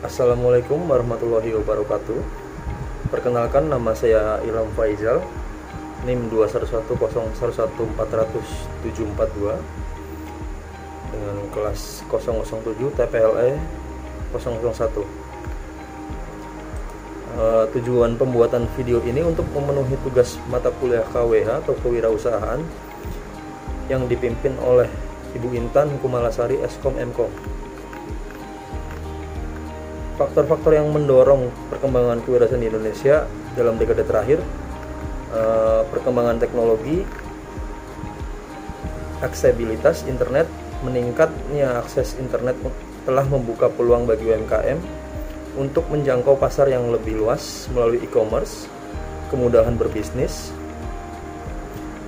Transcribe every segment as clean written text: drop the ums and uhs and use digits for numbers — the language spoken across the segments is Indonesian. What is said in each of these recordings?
Assalamualaikum warahmatullahi wabarakatuh. Perkenalkan, nama saya Ilham Faizal, NIM 21101140742 dengan kelas 007 TPLE 001. Tujuan pembuatan video ini untuk memenuhi tugas mata kuliah KWH atau kewirausahaan yang dipimpin oleh Ibu Intan Kumalasari Eskom Mkom. Faktor-faktor yang mendorong perkembangan kewirausahaan di Indonesia dalam dekade terakhir, perkembangan teknologi, aksesibilitas internet, meningkatnya akses internet telah membuka peluang bagi UMKM untuk menjangkau pasar yang lebih luas melalui e-commerce, kemudahan berbisnis,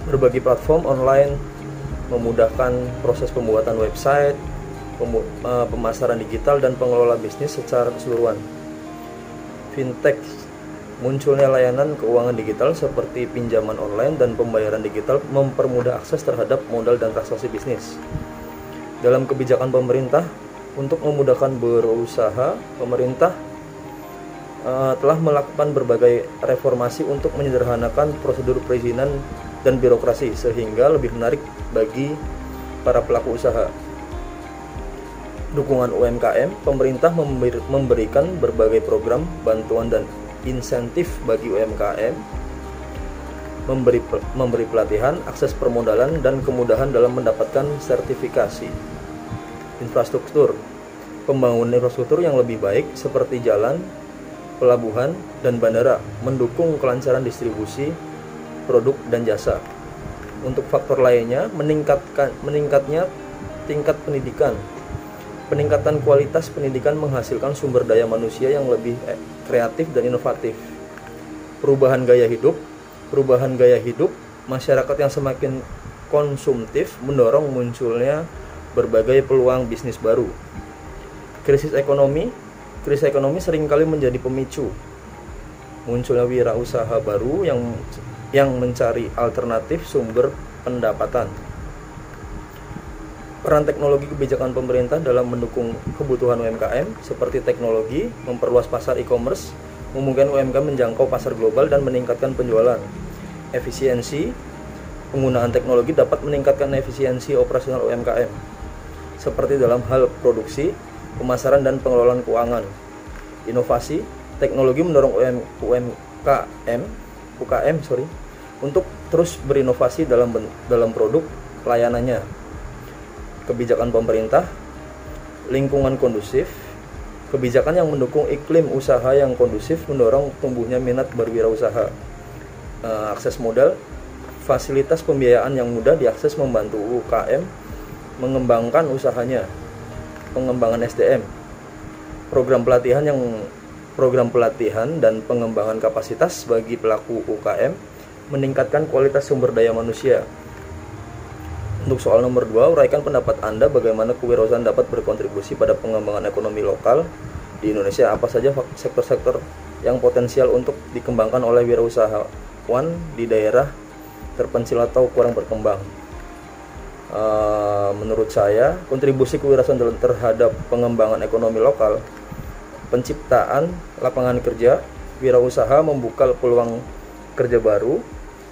berbagai platform online, memudahkan proses pembuatan website, pemasaran digital, dan pengelola bisnis secara keseluruhan. Fintech, munculnya layanan keuangan digital seperti pinjaman online dan pembayaran digital mempermudah akses terhadap modal dan transaksi bisnis. Dalam kebijakan pemerintah untuk memudahkan berusaha, pemerintah telah melakukan berbagai reformasi untuk menyederhanakan prosedur perizinan dan birokrasi sehingga lebih menarik bagi para pelaku usaha. Dukungan UMKM, pemerintah memberikan berbagai program bantuan dan insentif bagi UMKM, memberi pelatihan, akses permodalan, dan kemudahan dalam mendapatkan sertifikasi. Infrastruktur, pembangunan infrastruktur yang lebih baik seperti jalan, pelabuhan, dan bandara, mendukung kelancaran distribusi produk dan jasa. Untuk faktor lainnya, meningkatnya tingkat pendidikan. Peningkatan kualitas pendidikan menghasilkan sumber daya manusia yang lebih kreatif dan inovatif. Perubahan gaya hidup, masyarakat yang semakin konsumtif mendorong munculnya berbagai peluang bisnis baru. Krisis ekonomi seringkali menjadi pemicu munculnya wirausaha baru yang mencari alternatif sumber pendapatan. Peran teknologi kebijakan pemerintah dalam mendukung kebutuhan UMKM seperti teknologi, memperluas pasar e-commerce, memungkinkan UMKM menjangkau pasar global dan meningkatkan penjualan. Efisiensi, penggunaan teknologi dapat meningkatkan efisiensi operasional UMKM seperti dalam hal produksi, pemasaran, dan pengelolaan keuangan. Inovasi, teknologi mendorong UKM untuk terus berinovasi dalam produk layanannya. Kebijakan pemerintah, lingkungan kondusif, kebijakan yang mendukung iklim usaha yang kondusif mendorong tumbuhnya minat berwirausaha. Akses modal, fasilitas pembiayaan yang mudah diakses membantu UKM mengembangkan usahanya. Pengembangan SDM, program pelatihan dan pengembangan kapasitas bagi pelaku UKM meningkatkan kualitas sumber daya manusia. Untuk soal nomor 2, uraikan pendapat Anda bagaimana kewirausahaan dapat berkontribusi pada pengembangan ekonomi lokal di Indonesia. Apa saja sektor-sektor yang potensial untuk dikembangkan oleh wirausahawan di daerah terpencil atau kurang berkembang? Menurut saya, kontribusi kewirausahaan terhadap pengembangan ekonomi lokal, penciptaan lapangan kerja, wirausaha membuka peluang kerja baru,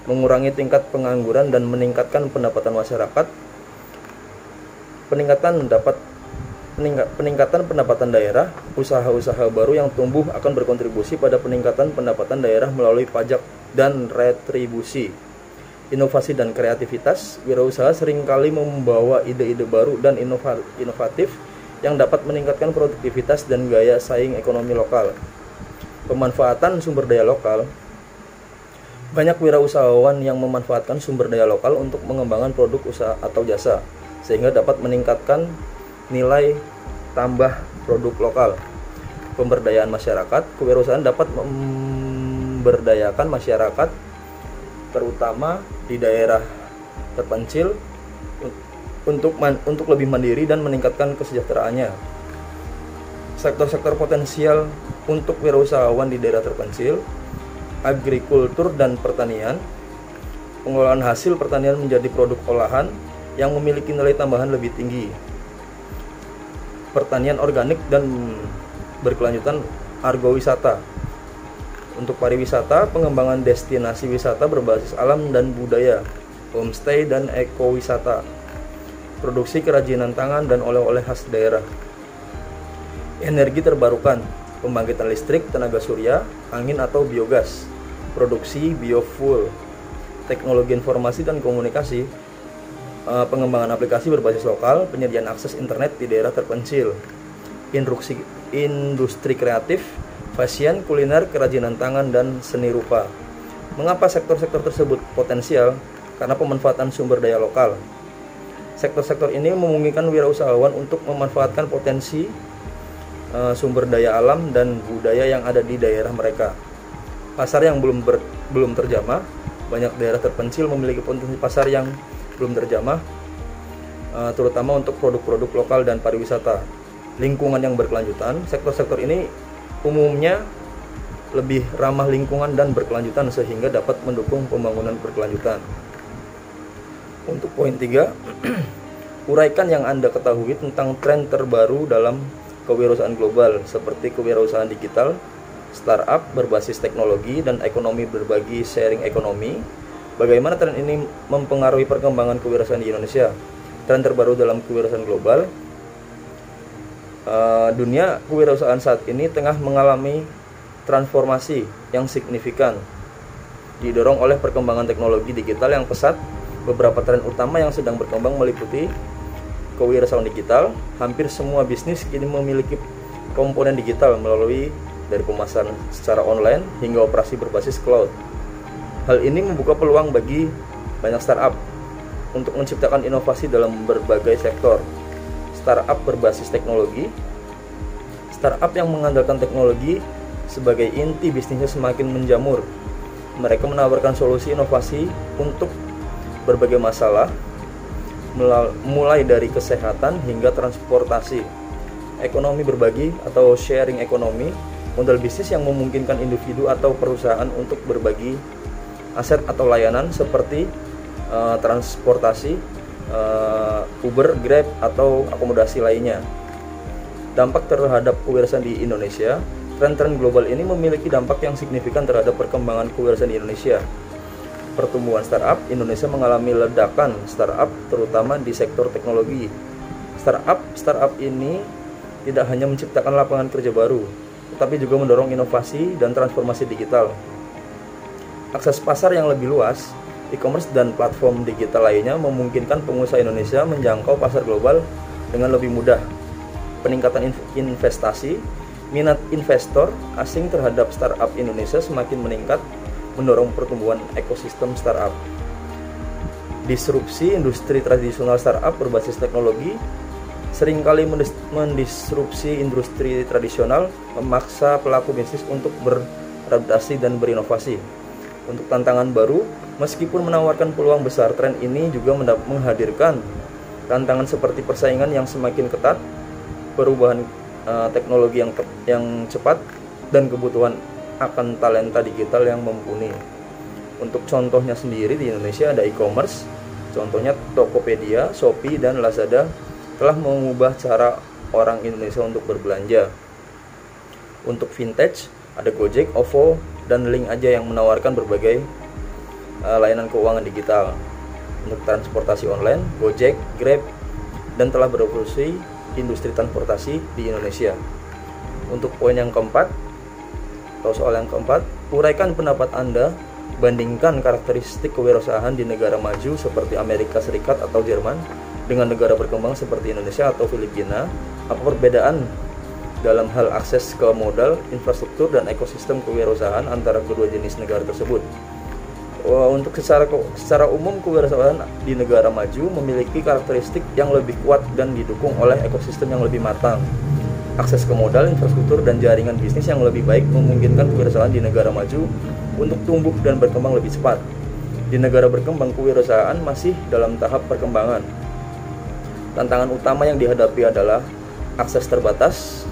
mengurangi tingkat pengangguran dan meningkatkan pendapatan masyarakat. Peningkatan pendapatan daerah, usaha-usaha baru yang tumbuh akan berkontribusi pada peningkatan pendapatan daerah melalui pajak dan retribusi. Inovasi dan kreativitas, wirausaha seringkali membawa ide-ide baru dan inovatif yang dapat meningkatkan produktivitas dan gaya saing ekonomi lokal. Pemanfaatan sumber daya lokal, banyak wirausahawan yang memanfaatkan sumber daya lokal untuk mengembangkan produk usaha atau jasa, sehingga dapat meningkatkan nilai tambah produk lokal. Pemberdayaan masyarakat, kewirausahaan dapat memberdayakan masyarakat, terutama di daerah terpencil, untuk lebih mandiri dan meningkatkan kesejahteraannya. Sektor-sektor potensial untuk wirausahawan di daerah terpencil, agrikultur dan pertanian. Pengolahan hasil pertanian menjadi produk olahan yang memiliki nilai tambahan lebih tinggi. Pertanian organik dan berkelanjutan agrowisata. Untuk pariwisata, pengembangan destinasi wisata berbasis alam dan budaya, homestay dan ekowisata, produksi kerajinan tangan dan oleh-oleh khas daerah. Energi terbarukan, pembangkitan listrik, tenaga surya, angin atau biogas, produksi biofuel, teknologi informasi dan komunikasi, pengembangan aplikasi berbasis lokal, penyediaan akses internet di daerah terpencil, industri kreatif, fashion, kuliner, kerajinan tangan, dan seni rupa. Mengapa sektor-sektor tersebut potensial? Karena pemanfaatan sumber daya lokal. Sektor-sektor ini memungkinkan wirausahawan untuk memanfaatkan potensi sumber daya alam dan budaya yang ada di daerah mereka. Pasar yang belum terjamah, banyak daerah terpencil memiliki potensi pasar yang belum terjamah, terutama untuk produk-produk lokal dan pariwisata. Lingkungan yang berkelanjutan, sektor-sektor ini umumnya lebih ramah lingkungan dan berkelanjutan sehingga dapat mendukung pembangunan berkelanjutan. Untuk poin 3, uraikan yang Anda ketahui tentang tren terbaru dalam kewirausahaan global seperti kewirausahaan digital, startup berbasis teknologi, dan ekonomi berbagi sharing ekonomi. Bagaimana tren ini mempengaruhi perkembangan kewirausahaan di Indonesia? Tren terbaru dalam kewirausahaan global. Dunia kewirausahaan saat ini tengah mengalami transformasi yang signifikan, didorong oleh perkembangan teknologi digital yang pesat. Beberapa tren utama yang sedang berkembang meliputi kewirausahaan digital. Hampir semua bisnis kini memiliki komponen digital melalui dari pemasaran secara online hingga operasi berbasis cloud. Hal ini membuka peluang bagi banyak startup untuk menciptakan inovasi dalam berbagai sektor. Startup berbasis teknologi. Startup yang mengandalkan teknologi sebagai inti bisnisnya semakin menjamur. Mereka menawarkan solusi inovasi untuk berbagai masalah, mulai dari kesehatan hingga transportasi. Ekonomi berbagi atau sharing ekonomi, model bisnis yang memungkinkan individu atau perusahaan untuk berbagi aset atau layanan seperti transportasi, Uber, Grab, atau akomodasi lainnya. Dampak terhadap kewirausahaan di Indonesia. Tren-tren global ini memiliki dampak yang signifikan terhadap perkembangan kewirausahaan di Indonesia. Pertumbuhan startup, Indonesia mengalami ledakan startup terutama di sektor teknologi. Startup ini tidak hanya menciptakan lapangan kerja baru, tetapi juga mendorong inovasi dan transformasi digital. Akses pasar yang lebih luas, e-commerce dan platform digital lainnya memungkinkan pengusaha Indonesia menjangkau pasar global dengan lebih mudah. Peningkatan investasi, minat investor asing terhadap startup Indonesia semakin meningkat, mendorong pertumbuhan ekosistem startup. Disrupsi industri tradisional startup berbasis teknologi seringkali mendisrupsi industri tradisional, memaksa pelaku bisnis untuk beradaptasi dan berinovasi. Untuk tantangan baru, meskipun menawarkan peluang besar, tren ini juga menghadirkan tantangan seperti persaingan yang semakin ketat, perubahan teknologi yang cepat, dan kebutuhan akan talenta digital yang mumpuni. Untuk contohnya sendiri di Indonesia ada e-commerce, contohnya Tokopedia, Shopee, dan Lazada telah mengubah cara orang Indonesia untuk berbelanja. Untuk vintage, ada Gojek, OVO, dan Link Aja yang menawarkan berbagai layanan keuangan digital. Untuk transportasi online, Gojek, Grab, dan telah berevolusi industri transportasi di Indonesia. Untuk poin yang keempat, atau soal yang keempat, uraikan pendapat Anda, bandingkan karakteristik kewirausahaan di negara maju seperti Amerika Serikat atau Jerman dengan negara berkembang seperti Indonesia atau Filipina. Apa perbedaan dalam hal akses ke modal, infrastruktur, dan ekosistem kewirausahaan antara kedua jenis negara tersebut? Untuk secara umum, kewirausahaan di negara maju memiliki karakteristik yang lebih kuat dan didukung oleh ekosistem yang lebih matang. Akses ke modal, infrastruktur, dan jaringan bisnis yang lebih baik memungkinkan kewirausahaan di negara maju untuk tumbuh dan berkembang lebih cepat. Di negara berkembang, kewirausahaan masih dalam tahap perkembangan. Tantangan utama yang dihadapi adalah akses terbatas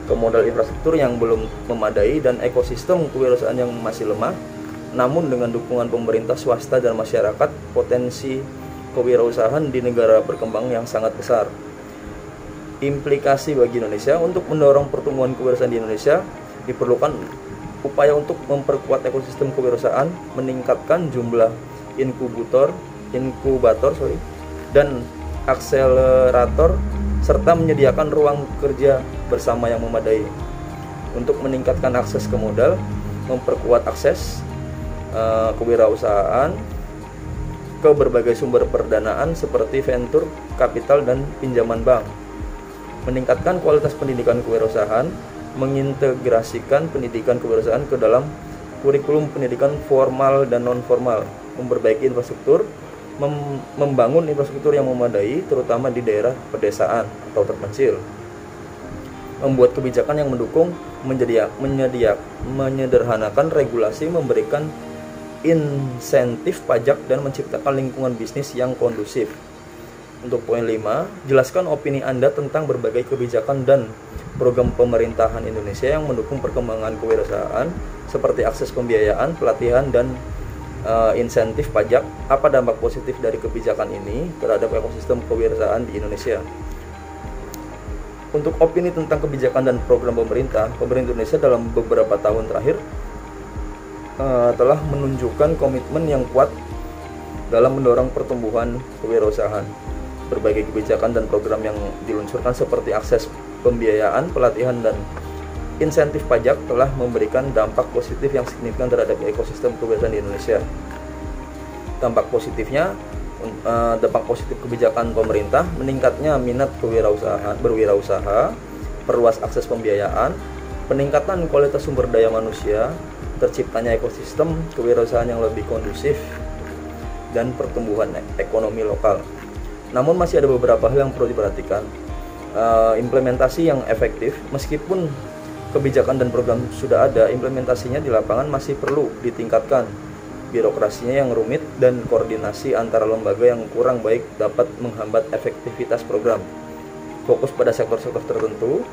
ke modal infrastruktur yang belum memadai dan ekosistem kewirausahaan yang masih lemah. Namun dengan dukungan pemerintah, swasta, dan masyarakat, potensi kewirausahaan di negara berkembang yang sangat besar. Implikasi bagi Indonesia. Untuk mendorong pertumbuhan kewirausahaan di Indonesia diperlukan upaya untuk memperkuat ekosistem kewirausahaan, meningkatkan jumlah inkubator dan akselerator, serta menyediakan ruang kerja bersama yang memadai. Untuk meningkatkan akses ke modal, memperkuat akses kewirausahaan ke berbagai sumber perdanaan seperti venture capital dan pinjaman bank. Meningkatkan kualitas pendidikan kewirausahaan, mengintegrasikan pendidikan kewirausahaan ke dalam kurikulum pendidikan formal dan non-formal, memperbaiki infrastruktur, membangun infrastruktur yang memadai terutama di daerah pedesaan atau terpencil, membuat kebijakan yang mendukung, menyederhanakan regulasi, memberikan insentif pajak dan menciptakan lingkungan bisnis yang kondusif. Untuk poin 5, jelaskan opini Anda tentang berbagai kebijakan dan program pemerintahan Indonesia yang mendukung perkembangan kewirausahaan seperti akses pembiayaan, pelatihan, dan insentif pajak. Apa dampak positif dari kebijakan ini terhadap ekosistem kewirausahaan di Indonesia? Untuk opini tentang kebijakan dan program pemerintah Indonesia dalam beberapa tahun terakhir telah menunjukkan komitmen yang kuat dalam mendorong pertumbuhan kewirausahaan. Berbagai kebijakan dan program yang diluncurkan seperti akses pembiayaan, pelatihan, dan insentif pajak telah memberikan dampak positif yang signifikan terhadap ekosistem kewirausahaan di Indonesia. Dampak positif kebijakan pemerintah: meningkatnya minat berwirausaha, perluas akses pembiayaan, peningkatan kualitas sumber daya manusia, terciptanya ekosistem kewirausahaan yang lebih kondusif, dan pertumbuhan ekonomi lokal. Namun masih ada beberapa hal yang perlu diperhatikan. Implementasi yang efektif, meskipun kebijakan dan program sudah ada, implementasinya di lapangan masih perlu ditingkatkan. Birokrasinya yang rumit dan koordinasi antara lembaga yang kurang baik dapat menghambat efektivitas program. Fokus pada sektor-sektor tertentu.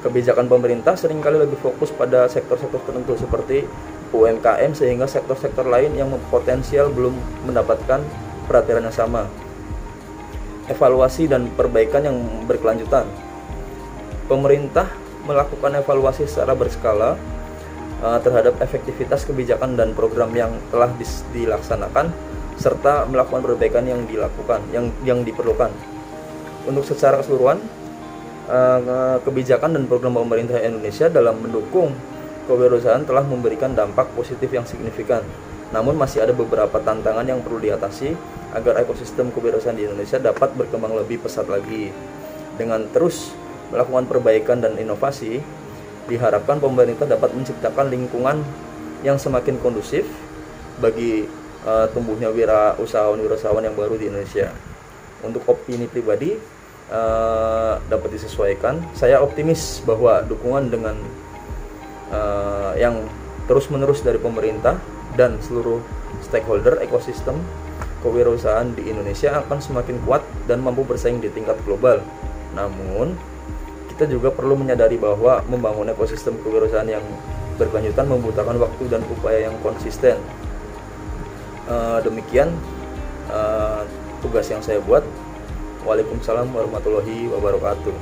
Kebijakan pemerintah seringkali lebih fokus pada sektor-sektor tertentu seperti UMKM, sehingga sektor-sektor lain yang potensial belum mendapatkan perhatian yang sama. Evaluasi dan perbaikan yang berkelanjutan. Pemerintah melakukan evaluasi secara berskala terhadap efektivitas kebijakan dan program yang telah dilaksanakan, serta melakukan perbaikan yang diperlukan. Untuk secara keseluruhan, kebijakan dan program pemerintah Indonesia dalam mendukung kewirausahaan telah memberikan dampak positif yang signifikan. Namun masih ada beberapa tantangan yang perlu diatasi agar ekosistem kewirausahaan di Indonesia dapat berkembang lebih pesat lagi. Dengan terus melakukan perbaikan dan inovasi, diharapkan pemerintah dapat menciptakan lingkungan yang semakin kondusif bagi tumbuhnya wirausahawan yang baru di Indonesia. Untuk opini pribadi dapat disesuaikan. Saya optimis bahwa dukungan dengan yang terus-menerus dari pemerintah dan seluruh stakeholder ekosistem kewirausahaan di Indonesia akan semakin kuat dan mampu bersaing di tingkat global. Namun, kita juga perlu menyadari bahwa membangun ekosistem kewirausahaan yang berkelanjutan membutuhkan waktu dan upaya yang konsisten. Demikian tugas yang saya buat. Waalaikumsalam warahmatullahi wabarakatuh.